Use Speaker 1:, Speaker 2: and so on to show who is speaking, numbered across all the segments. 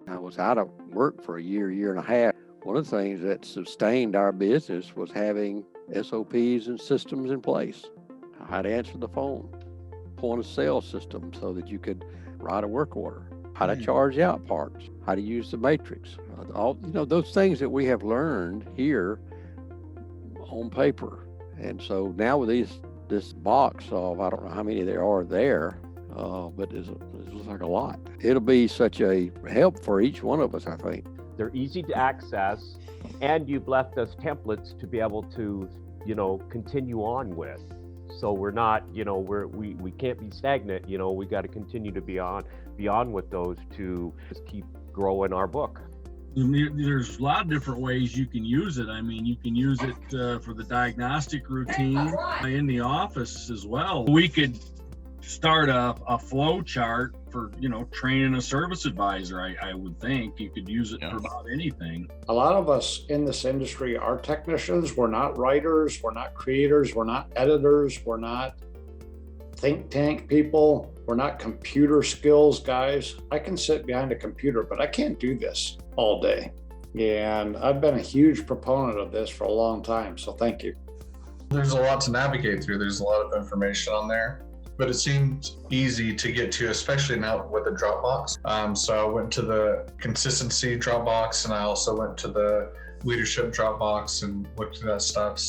Speaker 1: I was out of work for a year, year and a half. One of the things that sustained our business was having SOPs and systems in place. How to answer the phone, point of sale system so that you could write a work order, how to charge out parts, how to use the matrix. All those things that we have learned here on paper. And so now with this box of, I don't know how many there are there, but it looks like a lot. It'll be such a help for each one of us, I think.
Speaker 2: They're easy to access, and you've left us templates to be able to, continue on with. So we're not, we can't be stagnant. We got to continue to be on with those to just keep growing our book.
Speaker 3: There's a lot of different ways you can use it. I mean, you can use it for the diagnostic routine in the office as well. We could start a flow chart for, training a service advisor. I would think you could use it for about anything.
Speaker 4: A lot of us in this industry are technicians. We're not writers. We're not creators. We're not editors. We're not think tank people. We're not computer skills guys. I can sit behind a computer, but I can't do this all day. And I've been a huge proponent of this for a long time. So thank you.
Speaker 5: There's a lot to navigate through. There's a lot of information on there, but it seems easy to get to, especially now with the Dropbox. So I went to the consistency Dropbox, and I also went to the leadership Dropbox and looked at that stuff.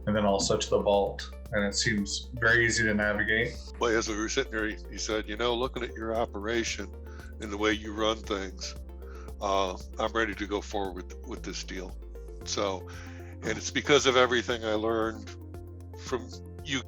Speaker 5: And then also to the Vault. And it seems very easy to navigate.
Speaker 6: Well, as we were sitting there, he said, looking at your operation and the way you run things, I'm ready to go forward with this deal. So, and it's because of everything I learned from you